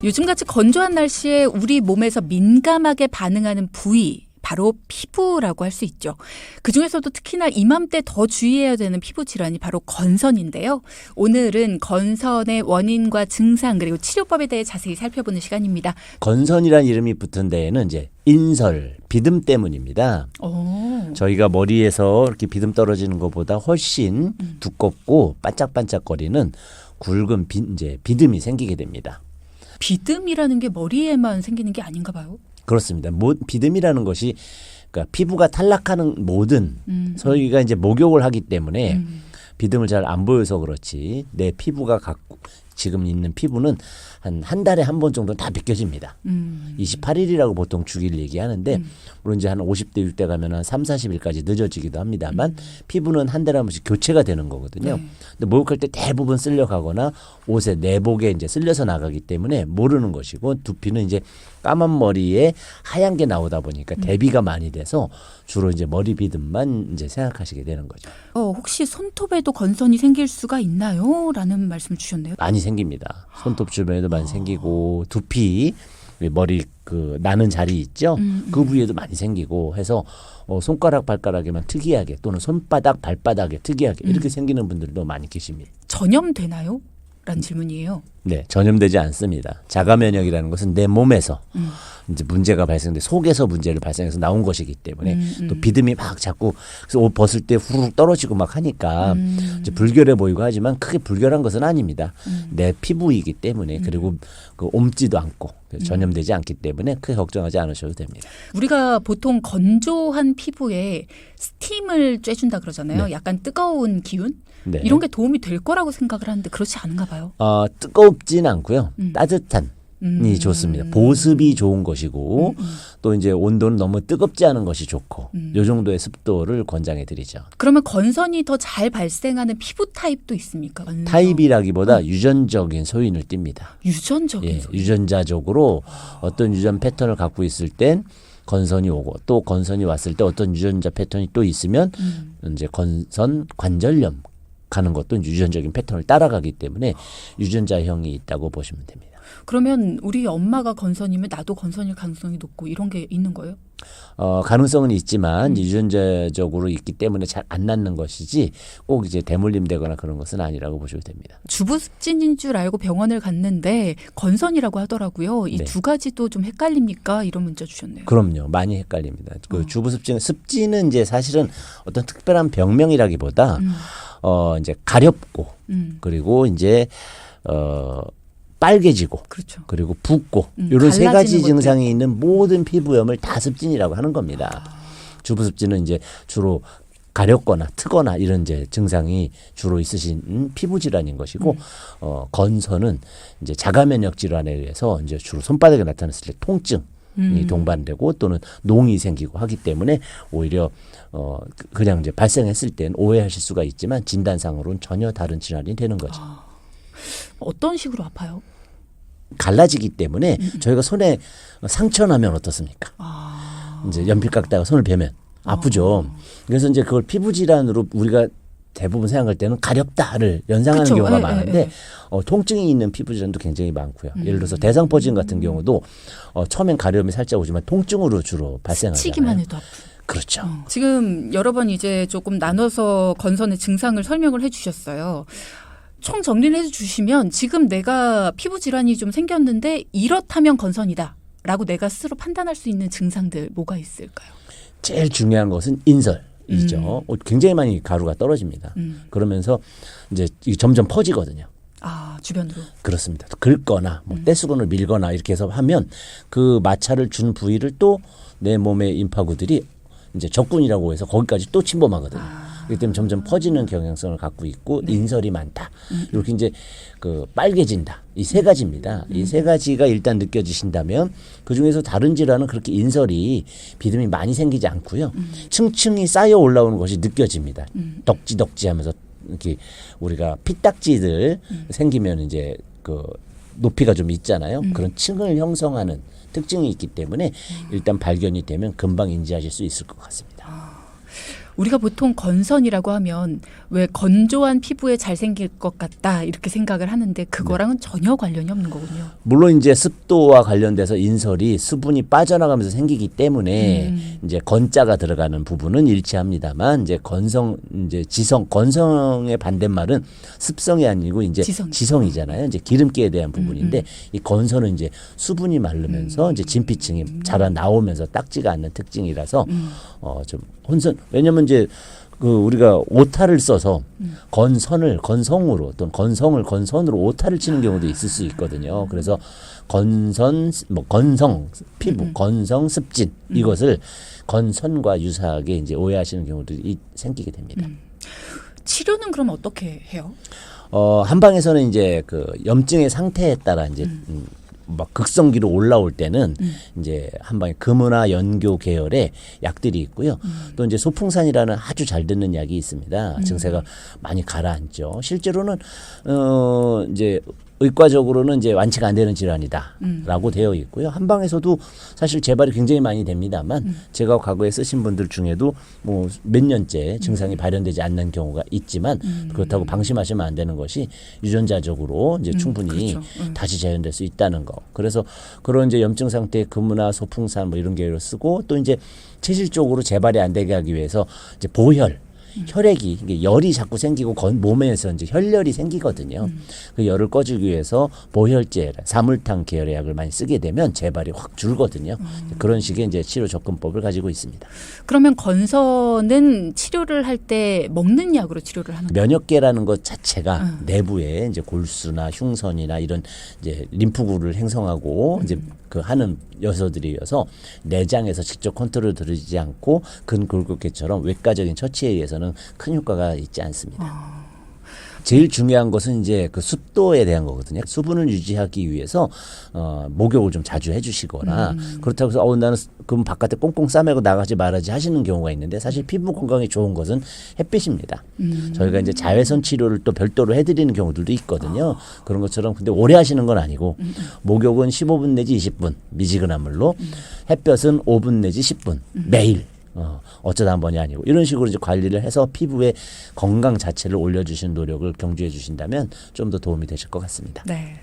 요즘같이 건조한 날씨에 우리 몸에서 민감하게 반응하는 부위, 바로 피부라고 할 수 있죠. 그중에서도 특히나 이맘때 더 주의해야 되는 피부 질환이 바로 건선인데요. 오늘은 건선의 원인과 증상 그리고 치료법에 대해 자세히 살펴보는 시간입니다. 건선이란 이름이 붙은 데에는 이제 인설, 비듬 때문입니다. 저희가 머리에서 이렇게 비듬 떨어지는 것보다 훨씬 두껍고 반짝반짝거리는 굵은 비듬이 생기게 됩니다. 비듬이라는 게 머리에만 생기는 게 아닌가 봐요. 그렇습니다. 비듬이라는 것이 그러니까 피부가 탈락하는 모든 저희가 이제 목욕을 하기 때문에 비듬을 잘 안 보여서 그렇지 내 피부가 갖고 지금 있는 피부는 한 달에 한 번 정도는 다 벗겨집니다. 28일이라고 보통 주기를 얘기하는데 물론 이제 한 50대 60대 가면 한 3, 40일까지 늦어지기도 합니다만 피부는 한 달에 한 번씩 교체가 되는 거거든요. 근데 목욕할 때 대부분 쓸려 가거나 옷에 내복에 이제 쓸려서 나가기 때문에 모르는 것이고 두피는 이제 까만 머리에 하얀 게 나오다 보니까 대비가 많이 돼서 주로 이제 머리 비듬만 이제 생각하시게 되는 거죠. 혹시 손톱에도 건선이 생길 수가 있나요? 라는 말씀을 주셨네요. 많이 생깁니다. 손톱 주변에도 많이 생기고 두피 머리 그 나는 자리 있죠. 그 부위에도 많이 생기고 해서 손가락 발가락에만 특이하게 또는 손바닥 발바닥에 특이하게 이렇게 생기는 분들도 많이 계십니다. 전염되나요? 라는 질문이에요. 네, 전염되지 않습니다. 자가 면역이라는 것은 내 몸에서 이제 문제가 발생돼 속에서 문제를 발생해서 나온 것이기 때문에 또 비듬이 막 자꾸 그래서 옷 벗을 때 후루룩 떨어지고 막 하니까 이제 불결해 보이고 하지만 크게 불결한 것은 아닙니다. 내 피부이기 때문에 그리고 그 옮지도 않고 전염되지 않기 때문에 크게 걱정하지 않으셔도 됩니다. 우리가 보통 건조한 피부에 스팀을 쬐준다 그러잖아요. 네. 약간 뜨거운 기운? 네. 이런 게 도움이 될 거라고 생각을 하는데 그렇지 않은가 봐요. 뜨겁진 않고요. 따뜻한이 좋습니다. 보습이 좋은 것이고 또 이제 온도는 너무 뜨겁지 않은 것이 좋고 이 정도의 습도를 권장해 드리죠. 그러면 건선이 더 잘 발생하는 피부 타입도 있습니까? 건선. 타입이라기보다 유전적인 소인을 띱니다. 유전적인 소인. 유전자적으로 어떤 유전 패턴을 갖고 있을 땐 건선이 오고 또 건선이 왔을 때 어떤 유전자 패턴이 또 있으면 이제 건선 관절염 가는 것도 유전적인 패턴을 따라가기 때문에 유전자형이 있다고 보시면 됩니다. 그러면 우리 엄마가 건선이면 나도 건선일 가능성이 높고 이런 게 있는 거예요? 가능성은 있지만 유전자적으로 있기 때문에 잘 안 낫는 것이지 꼭 이제 대물림되거나 그런 것은 아니라고 보셔도 됩니다. 주부습진인 줄 알고 병원을 갔는데 건선이라고 하더라고요. 이 두 가지도 좀 헷갈립니까? 이런 문자 주셨네요. 그럼요. 많이 헷갈립니다. 그 습진은 이제 사실은 어떤 특별한 병명이라기보다 이제 가렵고 그리고 이제 빨개지고 그렇죠. 그리고 붓고 이런 세 가지 증상이 있는 모든 피부염을 다 습진이라고 하는 겁니다. 주부습진은 이제 주로 가렵거나 트거나 이런 이제 증상이 주로 있으신 피부 질환인 것이고 건선은 이제 자가 면역 질환에 의해서 이제 주로 손바닥에 나타났을 때 통증이 동반되고 또는 농이 생기고 하기 때문에 오히려 그냥 이제 발생했을 땐 오해하실 수가 있지만 진단상으로는 전혀 다른 질환이 되는 거죠. 어떤 식으로 아파요? 갈라지기 때문에 저희가 손에 상처 나면 어떻습니까? 이제 연필 깎다가 손을 베면 아프죠. 그래서 이제 그걸 피부 질환으로 우리가 대부분 생각할 때는 가렵다를 연상하는 그쵸. 경우가 많은데 통증이 있는 피부 질환도 굉장히 많고요. 예를 들어서 대상포진 같은 경우도 처음엔 가려움이 살짝 오지만 통증으로 주로 발생하잖아요. 스치기만 해도 아프고. 그렇죠. 지금 여러 번 이제 조금 나눠서 건선의 증상을 설명을 해 주셨어요. 총 정리를 해 주시면 지금 내가 피부 질환이 좀 생겼는데 이렇다면 건선이다 라고 내가 스스로 판단할 수 있는 증상들 뭐가 있을까요? 제일 중요한 것은 인설이죠. 굉장히 많이 가루가 떨어집니다. 그러면서 이제 점점 퍼지거든요. 주변으로. 그렇습니다. 긁거나 뭐 떼수건을 밀거나 이렇게 해서 하면 그 마찰을 준 부위를 또 내 몸의 임파구들이 이제 적군이라고 해서 거기까지 또 침범하거든요. 그렇기 때문에 점점 퍼지는 경향성을 갖고 있고 인설이 많다. 이렇게 이제 그 빨개진다. 이 세 가지입니다. 이 세 가지가 일단 느껴지신다면 그 중에서 다른 질환은 그렇게 인설이 비듬이 많이 생기지 않고요. 층층이 쌓여 올라오는 것이 느껴집니다. 덕지덕지 하면서 이렇게 우리가 피딱지들 생기면 이제 그 높이가 좀 있잖아요. 그런 층을 형성하는 특징이 있기 때문에 일단 발견이 되면 금방 인지하실 수 있을 것 같습니다. 우리가 보통 건선이라고 하면 왜 건조한 피부에 잘생길 것 같다 이렇게 생각을 하는데 그거랑은 전혀 관련이 없는 거군요. 물론 이제 습도와 관련돼서 인설이 수분이 빠져나가면서 생기기 때문에 이제 건자가 들어가는 부분은 일치합니다만 이제 건성의 반대말은 습성이 아니고 이제 지성이잖아요. 이제 기름기에 대한 부분인데 이 건선은 이제 수분이 마르면서 이제 진피층이 자라 나오면서 딱지가 않는 특징이라서 좀 혼선. 왜냐면 이제 그 우리가 오타를 써서 건성으로 또는 건성을 건선으로 오타를 치는 경우도 있을 수 있거든요. 그래서 건성 피부, 건성 습진 이것을 건선과 유사하게 이제 오해하시는 경우들이 생기게 됩니다. 치료는 그럼 어떻게 해요? 한방에서는 이제 그 염증의 상태에 따라 이제 막 극성기로 올라올 때는 이제 한방에 금은화 연교 계열의 약들이 있고요. 또 이제 소풍산이라는 아주 잘 듣는 약이 있습니다. 증세가 많이 가라앉죠. 실제로는 이제 의과적으로는 이제 완치가 안 되는 질환이다라고 되어 있고요. 한방에서도 사실 재발이 굉장히 많이 됩니다만 제가 과거에 쓰신 분들 중에도 뭐 몇 년째 증상이 발현되지 않는 경우가 있지만 그렇다고 방심하시면 안 되는 것이 유전자적으로 이제 충분히 다시 재현될 수 있다는 거. 그래서 그런 이제 염증 상태의 금은화, 소풍산 뭐 이런 계열을 쓰고 또 이제 체질적으로 재발이 안 되게 하기 위해서 이제 보혈 혈액이 이게 열이 자꾸 생기고 몸에서 이제 혈열이 생기거든요. 그 열을 꺼주기 위해서 보혈제, 사물탕 계열의 약을 많이 쓰게 되면 재발이 확 줄거든요. 그런 식의 이제 치료 접근법을 가지고 있습니다. 그러면 건선은 치료를 할 때 먹는 약으로 치료를 하는 거예요? 면역계라는 것 자체가 내부에 이제 골수나 흉선이나 이런 이제 림프구를 행성하고 이제 그 하는 요소들이어서 내장에서 직접 컨트롤 들어지지 않고 근골격계처럼 외과적인 처치에 의해서는 큰 효과가 있지 않습니다. 제일 중요한 것은 이제 그 습도에 대한 거거든요. 수분을 유지하기 위해서 목욕을 좀 자주 해주시거나 그렇다고 해서 나는 그럼 바깥에 꽁꽁 싸매고 나가지 말아야지 하시는 경우가 있는데 사실 피부 건강에 좋은 것은 햇빛입니다. 저희가 이제 자외선 치료를 또 별도로 해드리는 경우들도 있거든요. 그런 것처럼 근데 오래 하시는 건 아니고 목욕은 15분 내지 20분 미지근한 물로 햇볕은 5분 내지 10분 매일. 어쩌다 한 번이 아니고 이런 식으로 이제 관리를 해서 피부의 건강 자체를 올려주시는 노력을 경주해 주신다면 좀 더 도움이 되실 것 같습니다. 네.